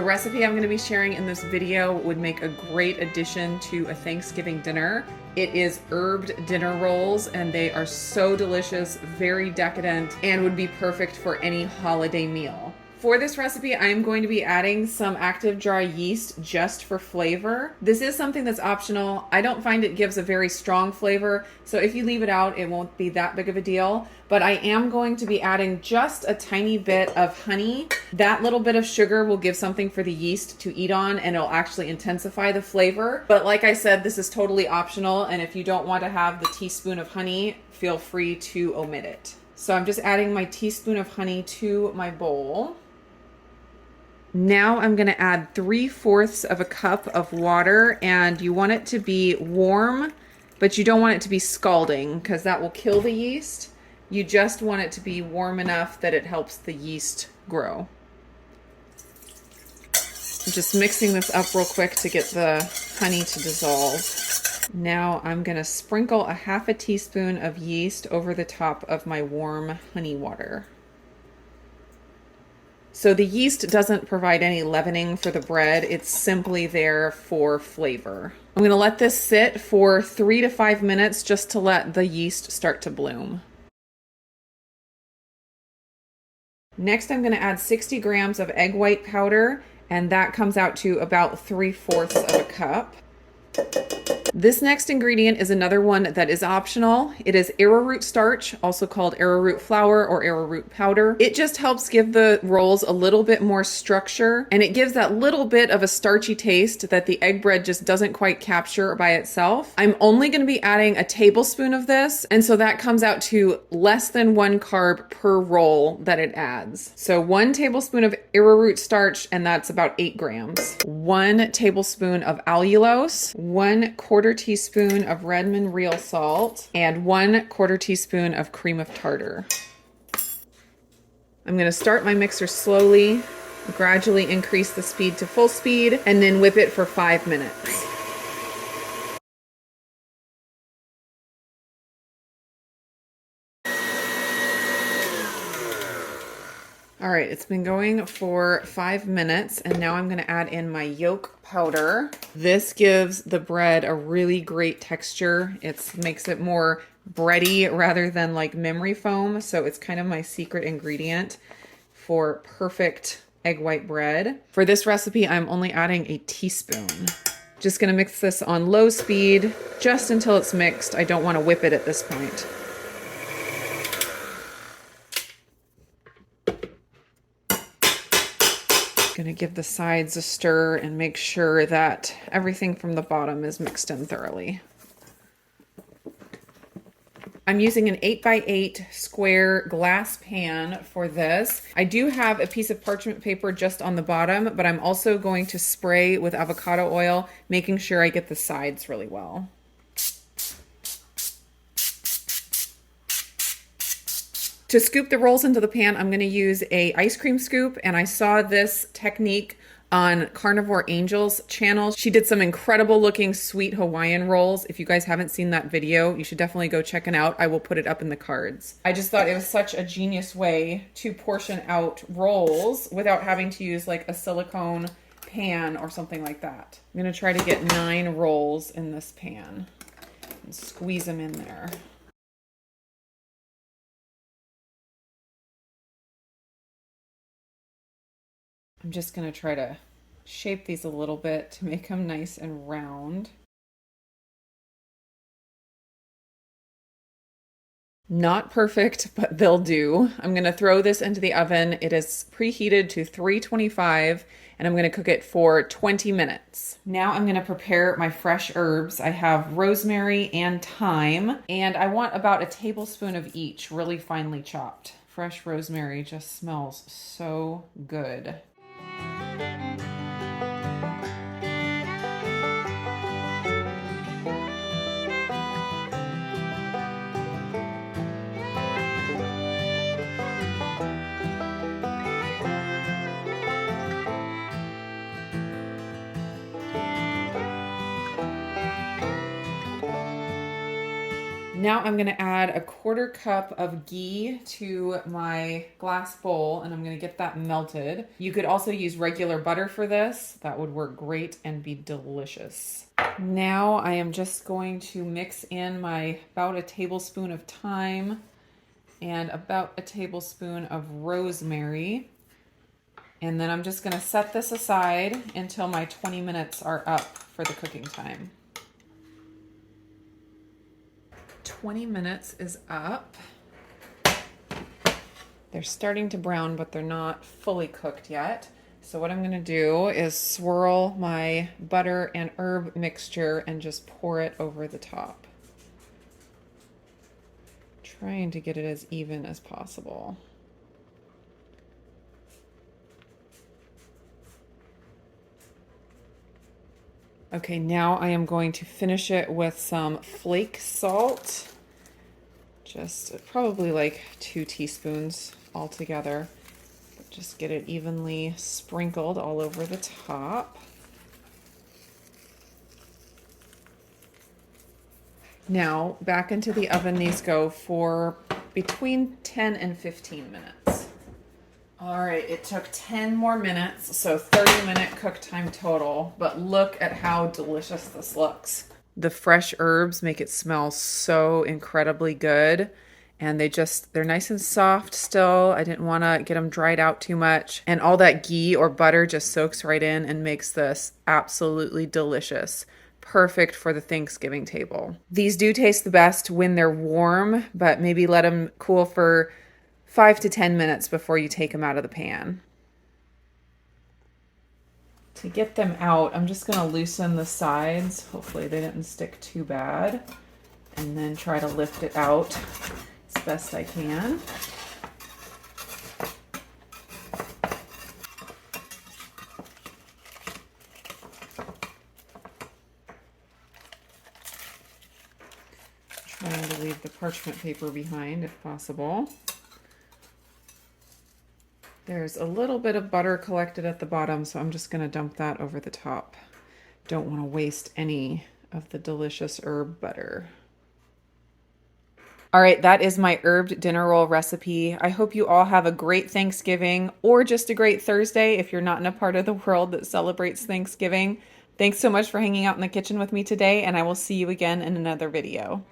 The recipe I'm going to be sharing in this video would make a great addition to a Thanksgiving dinner. It is herbed dinner rolls, and they are so delicious, very decadent, and would be perfect for any holiday meal. For this recipe, I'm going to be adding some active dry yeast just for flavor. This is something that's optional. I don't find it gives a very strong flavor, so if you leave it out, it won't be that big of a deal. But I am going to be adding just a tiny bit of honey. That little bit of sugar will give something for the yeast to eat on, and it'll actually intensify the flavor. But like I said, this is totally optional, and if you don't want to have the teaspoon of honey, feel free to omit it. So I'm just adding my teaspoon of honey to my bowl. Now I'm going to add 3/4 of a cup of water, and you want it to be warm, but you don't want it to be scalding because that will kill the yeast. You just want it to be warm enough that it helps the yeast grow. I'm just mixing this up real quick to get the honey to dissolve. Now I'm going to sprinkle a 1/2 teaspoon of yeast over the top of my warm honey water. So the yeast doesn't provide any leavening for the bread. It's simply there for flavor. I'm going to let this sit for 3 to 5 minutes just to let the yeast start to bloom. Next, I'm going to add 60 grams of egg white powder, and that comes out to about 3/4 of a cup. This next ingredient is another one that is optional. It is arrowroot starch, also called arrowroot flour or arrowroot powder. It just helps give the rolls a little bit more structure, and it gives that little bit of a starchy taste that the egg bread just doesn't quite capture by itself. I'm only going to be adding a tablespoon of this, and so that comes out to less than 1 carb per roll that it adds. So 1 tablespoon of arrowroot starch, and that's about 8 grams. 1 tablespoon of allulose, 1/4 teaspoon of Redmond real salt, and 1/4 teaspoon of cream of tartar. I'm going to start my mixer slowly, gradually increase the speed to full speed, and then whip it for 5 minutes. All right, it's been going for 5 minutes, and now I'm going to add in my yolk powder. This gives the bread a really great texture. It makes it more bready rather than like memory foam, so it's kind of my secret ingredient for perfect egg white bread. For this recipe, I'm only adding a teaspoon. Just going to mix this on low speed just until it's mixed. I don't want to whip it at this point. Going to give the sides a stir and make sure that everything from the bottom is mixed in thoroughly. I'm using an 8x8 square glass pan for this. I do have a piece of parchment paper just on the bottom, but I'm also going to spray with avocado oil, making sure I get the sides really well. To scoop the rolls into the pan, I'm going to use a ice cream scoop, and I saw this technique on Carnivore Angel's channel. She did some incredible looking sweet Hawaiian rolls. If you guys haven't seen that video, you should definitely go check it out. I will put it up in the cards. I just thought it was such a genius way to portion out rolls without having to use like a silicone pan or something like that. I'm going to try to get 9 rolls in this pan and squeeze them in there. I'm just going to try to shape these a little bit to make them nice and round. Not perfect, but they'll do. I'm going to throw this into the oven. It is preheated to 325, and I'm going to cook it for 20 minutes. Now I'm going to prepare my fresh herbs. I have rosemary and thyme, and I want about a tablespoon of each, really finely chopped. Fresh rosemary just smells so good. Now I'm gonna add a 1/4 cup of ghee to my glass bowl, and I'm gonna get that melted. You could also use regular butter for this. That would work great and be delicious. Now I am just going to mix in about a tablespoon of thyme and about a tablespoon of rosemary. And then I'm just gonna set this aside until my 20 minutes are up for the cooking time. 20 minutes is up. They're starting to brown, but they're not fully cooked yet. So what I'm gonna do is swirl my butter and herb mixture and just pour it over the top. Trying to get it as even as possible. Okay, now I am going to finish it with some flake salt. Just probably like 2 teaspoons altogether. But just get it evenly sprinkled all over the top. Now, back into the oven these go for between 10 and 15 minutes. All right, it took 10 more minutes, so 30-minute cook time total, but look at how delicious this looks. The fresh herbs make it smell so incredibly good, and they're nice and soft still. I didn't want to get them dried out too much, and all that ghee or butter just soaks right in and makes this absolutely delicious. Perfect for the Thanksgiving table. These do taste the best when they're warm, but maybe let them cool for 5 to 10 minutes before you take them out of the pan. To get them out, I'm just going to loosen the sides. Hopefully they didn't stick too bad. And then try to lift it out as best I can. Trying to leave the parchment paper behind if possible. There's a little bit of butter collected at the bottom, so I'm just going to dump that over the top. Don't want to waste any of the delicious herb butter. All right, that is my herbed dinner roll recipe. I hope you all have a great Thanksgiving or just a great Thursday if you're not in a part of the world that celebrates Thanksgiving. Thanks so much for hanging out in the kitchen with me today, and I will see you again in another video.